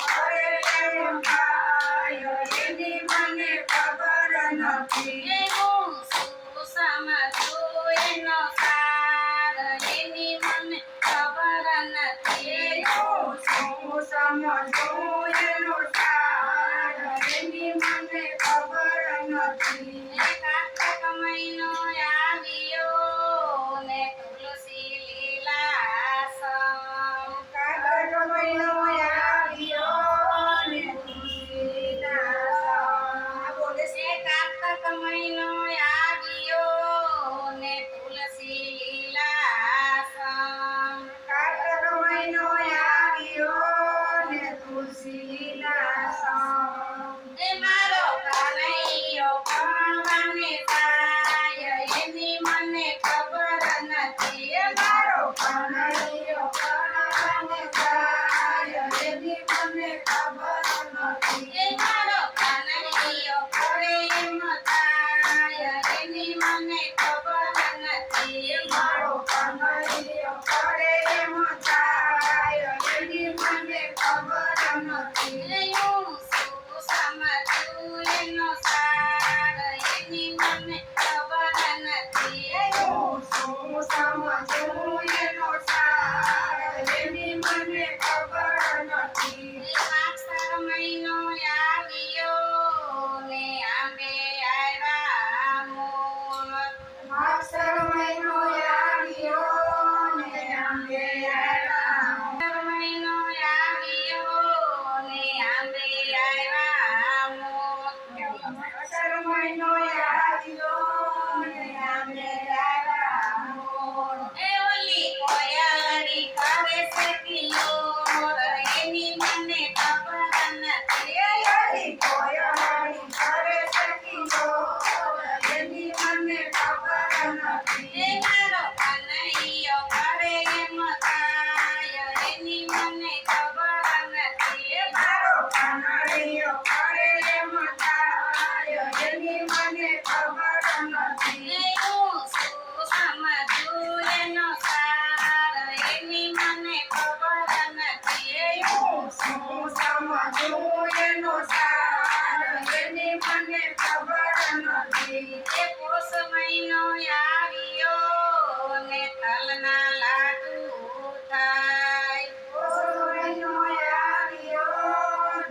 કરે એમ થાય એની મને ખબર નથી. હું શું સમજું એનો સાર એની મને ખબર નથી. હું શું સમજું એનો સાર એની મને ખબર નથી. કાર્તક મહિનો આવ્યો ને તુલસી લીલાસમ. કાર્તક મહિનો આવ્યો ને તુલસીદાસ બોલે છે. કાર્તક મહિનો આવ્યો ને તુલસી લીલાસમ. કાર્તક મહિનો આવ્યો ને તુલસીદાસ એ મારો કનૈયો ભણવાને જાય એની મને ખબર નથી. એ મારો કનૈયો ભણવાને જાય એની મને ખબર નથી. એ મારો કનૈયો કરે એમ થાય એની મને ખબર નથી. મારો કનૈયો કરે એમ થાય એની મને ખબર નથી. હું શું સમજું એનો સાર એની મને ખબર નથી. હું શું સમજું એનો સાર એની મને ખબર નથી. માગસર મહિનો આવ્યો ને આંબે આવ્યા મોર. માગસર મહિનો આવ્યો ને આંબે આવ્યા. માગસર મહિનો આવ્યો ને આંબે આવ્યા મોર. માગસર મહિનો આવ્યો ને આંબે આવ્યા મોર. એ ઓલી કોયલડી કરે છે કિલોર એની મને ખબર નથી. એલી કોયલડી કરે છે કિલોર એની મને ખબર નથી. એ મારો કનૈયો કરે એમ થાય એની મને ખબર નથી. મારો કનૈયો કરે એમ થાય એની મને ખબર નથી. હું શું સમજું એનો સાર એની મને ખબર નથી. હું શું સમજું એનો સાર એની મને ખબર નથી. એ પોષ મહિનો આવ્યો ને તલના લાડુ થાય. પોષ મહિનો આવ્યો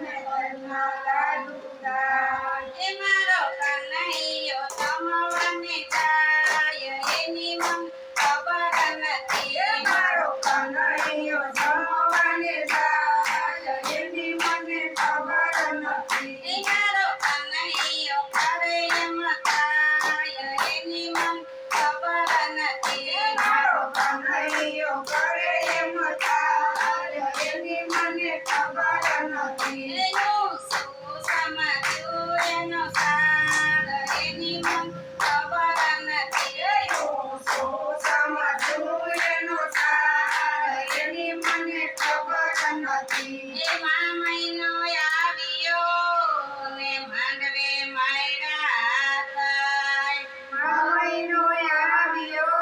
ને તલના લાડુ થાય. એ મારો કનૈયો જમવાને જાય એની મને ખબર નથી. મારો કનૈયો જમવાને જાય એની મને ખબર નથી. એ મારો કનૈયો કરે એમ થાય એની મને ખબર નથી. મારો કનૈયો કરે એમ થાય એની મને ખબર નથી. હું શું સમજું એનો સાર એની મને ખબર નથી. હું શું સમજું એનો સાર એની મને ખબર નથી. એમાં મહિનો આવ્યો ને માંડવે માયરા થાય. મહિનો આવ્યો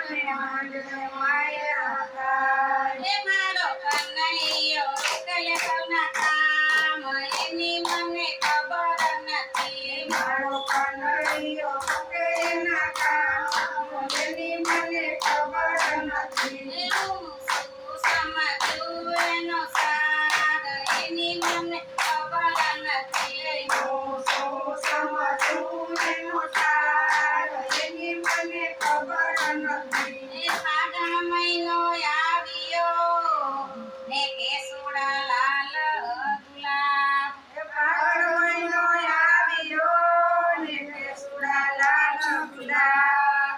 ને માંડવે માયા થાય. એ મારો કનૈયો કલકના કામ એની મને ખબર નથી. મારો કનૈયો એના કામ એની મને ખબર નથી. હું શું સમજું એનો સાર એની મને ખબર નથી. હું શું સમજું એનો સાર એની મને ખબર નથી. એ ફાગણ મહિનો આવ્યો ને કેસુડા લાલ ગુલાબ. ફાગણ મહિનો આવ્યો ને કેસુડા લાલ ગુલાબ.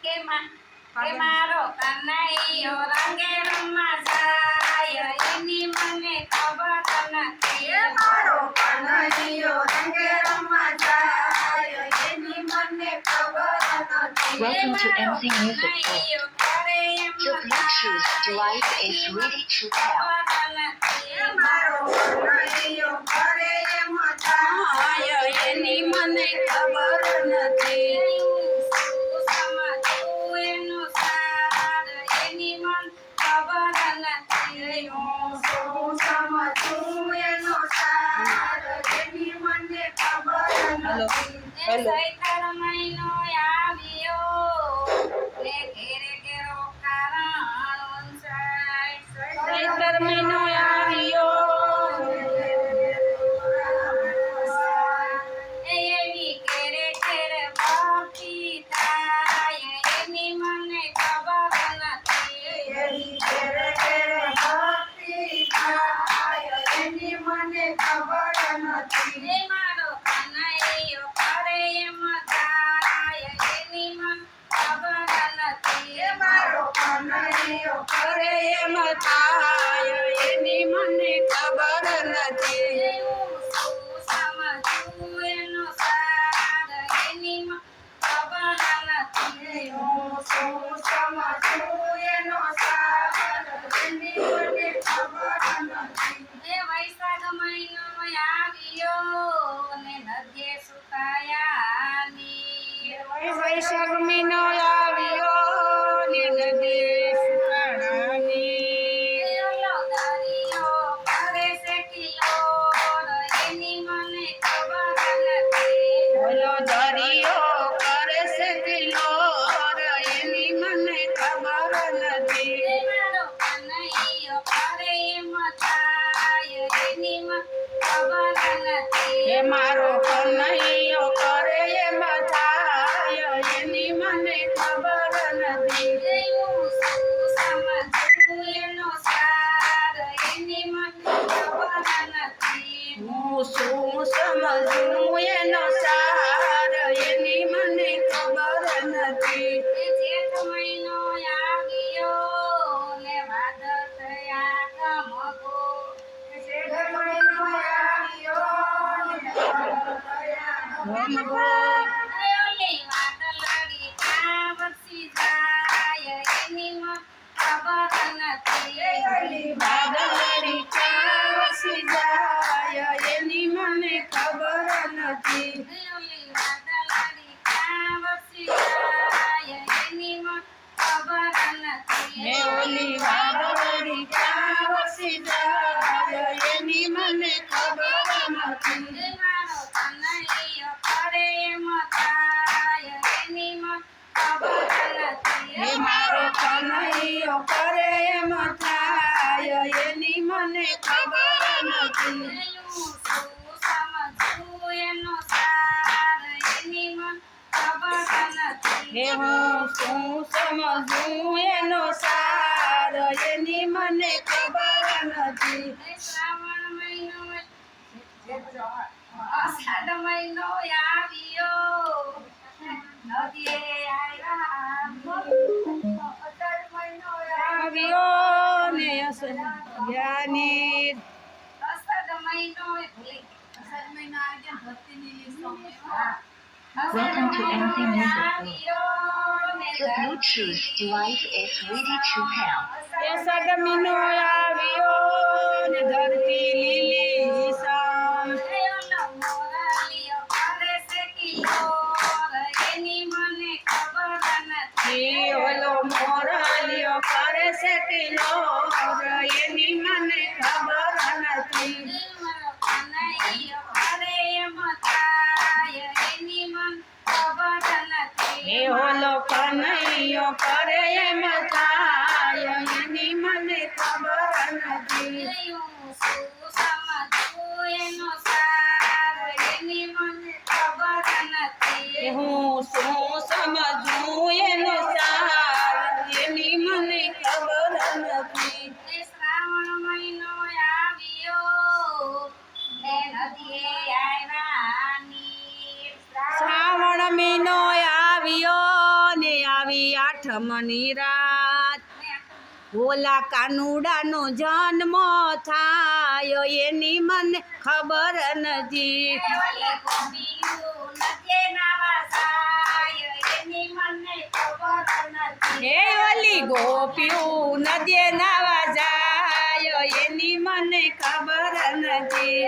કે મારો કનૈયો રંગે રમવા જાય એની મને ખબર નથી. મારો કનૈયો રંગે રમવા જાય એની મને ખબર નથી. Welcome to MC Music Book. કનૈયો કરે એમ The Bluetooth device is ready to pair. ખબર નથી. મારો કનૈયો કરે એમ થાય એની મને ખબર નથી. હું શું સમજું એનો સાર એની મને સૈતર મહિનો આવ્યો ને ઘેરે ઘેરો કારણ ચૈતર મહિનો આવ્યો એવી ઘેરે ઘેરે ભક્તિ થાય એની મને ખબર નથી એની ઘેરે ઘેરે ભક્તિ થાય એની મને ખબર નથી એ મારો કનૈયો કરે એમ થાય એની મને ખબર નથી એ મારો કનૈયો કરે એમ થાય એની મને ખબર નથી હું શું સમજું એનો સાર એની મને ખબર નથી હું શું સમજું એનો સાર એની મને ખબર નથી એ વૈશાખ મહિનો આવ્યો ને નદીએ સુકાયાની વૈશાખ મહિનો આવ્યો ને નદી સુકાણાની ઓલો દરિયો કરે છે કિલોર એની મને ખબર નથી ઓલો દરિયો કરે છે કિલોર એની મને ખબર નથી એ મારો કનૈયો કરે એમ થાય એની મને ખબર નથી એ મારો કનૈયો કરે એમ થાય એની મને ખબર નથી હું શું સમજું એનો સાર એની મને ખબર નથી હું શું સમજું એનો સાર એની મને ખબર નથી એ જેઠ મહિનો આવ્યો ને ભાદર થયા કમગો જેઠ મહિનો આવ્યો ને ગમગો ઓલી વાદળડી ક્યાં વરસી જાય એની મને ખબર નથી ઓલી વાદળડી ક્યાં વસી જાય એની મને ખબર નથી ઓલી વાદળડી ક્યાં વરસી જાય એની મને ખબર નથી હે ઓલી વાદળડી ક્યાં વસી જાય એની મને ખબર નથી એ મારો કનૈયો કરે એમ થાય એની મને ખબર નથી હે મારો કનૈયો કરે એમ થાય એની મને ખબર નથી હું શું સમજું એનો સાર એની મને ખબર નથી હે હું શું સમજું એનો સાર એની મને ખબર નથી એ શ્રાવણ મહિનો અષાઢ મહિનો આવ્યો નદીએ આવ્યો ને જ્ઞાની અષાઢ મહિનો અષાઢ મહિનો આવી ભક્તિની Welcome to MC Music. The Bluetooth device is ready to pair. એ સગમીનો આવ્યો ને ધરતી લીલી શામ એ ઓલો મોરલિયો કરે છે કિલોર એની મને ખબર નથી એ ઓલો કનૈયો કરે એમ થાય એની મને ખબર નથી એ હું શું સમજું એનો સાર એની મને ખબર નથી શ્રાવણ મહિનો આવ્યો ને નદીએ આવ્યાની શ્રાવણ મહિનો આવ્યો ને આવી આઠમની રાત ભોલા કાનુડાનો જન્મ થાય એની મને ખબર નથી હે ઓલી ગોપીઓ નદીએ નાવા જાય એની મને ખબર નથી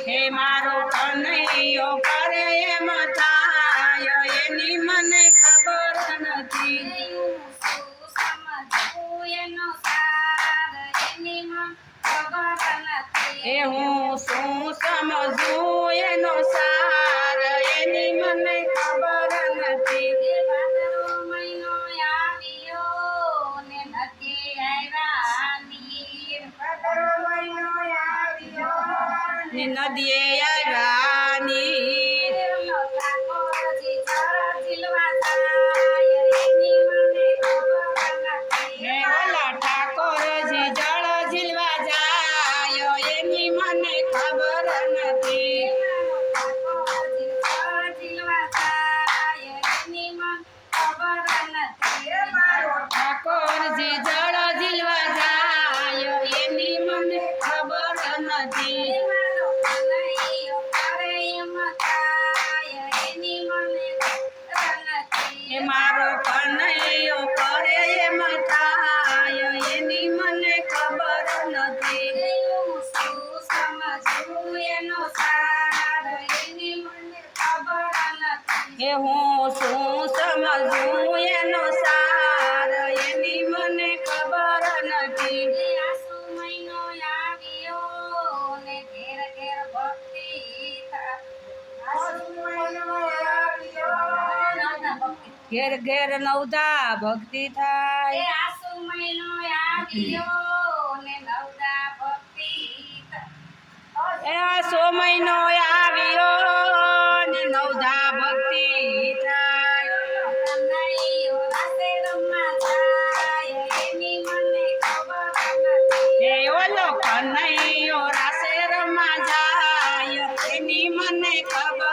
હે મારો કનૈયો કરે એમ થાય એની મને ખબર નથી નદીએ આવ્યાની એમનો ઠાકોરજી જળ ઝીલવા જાય એની મને ખબર નથી. હે ઓલા ઠાકોરજી જળ ઝીલવા જાય એની મને ખબર નથી એમાંનો ઠાકોરજી જળ ઝીલવા જાય એની મને ખબર નથી. ઠાકોરજી જળ ઝીલવા જાય એની મને ખબર નથી એમાંનો કનૈયો કરે એમ થાય એની મને ખબર નથી. એ મારો કનૈયો કરે એમ થાય એની મને ખબર નથી હું શું સમજવું એનો સાર એની મને ખબર નથી. કે હું શું સમજું એનો સાર એની મને ખબર નથી એ આસુ મહિનો આવ્યો ને ઘેર ઘેર ભક્તિ થાય. આસુ મહિનો આવ્યો ઘેર ઘેર નવદા ભક્તિ એ થાય આસુ મહિનો આવ્યો ને નવદા ભક્તિ થાય. એ આ સો મહિનો આવ્યો ને નવદા ભક્તિ થાય કનૈયો રાસે રમવા જાય એની મને ખબર નથી. એ ઓલો કનૈયો રાસે રમા જાય એની મને ખબર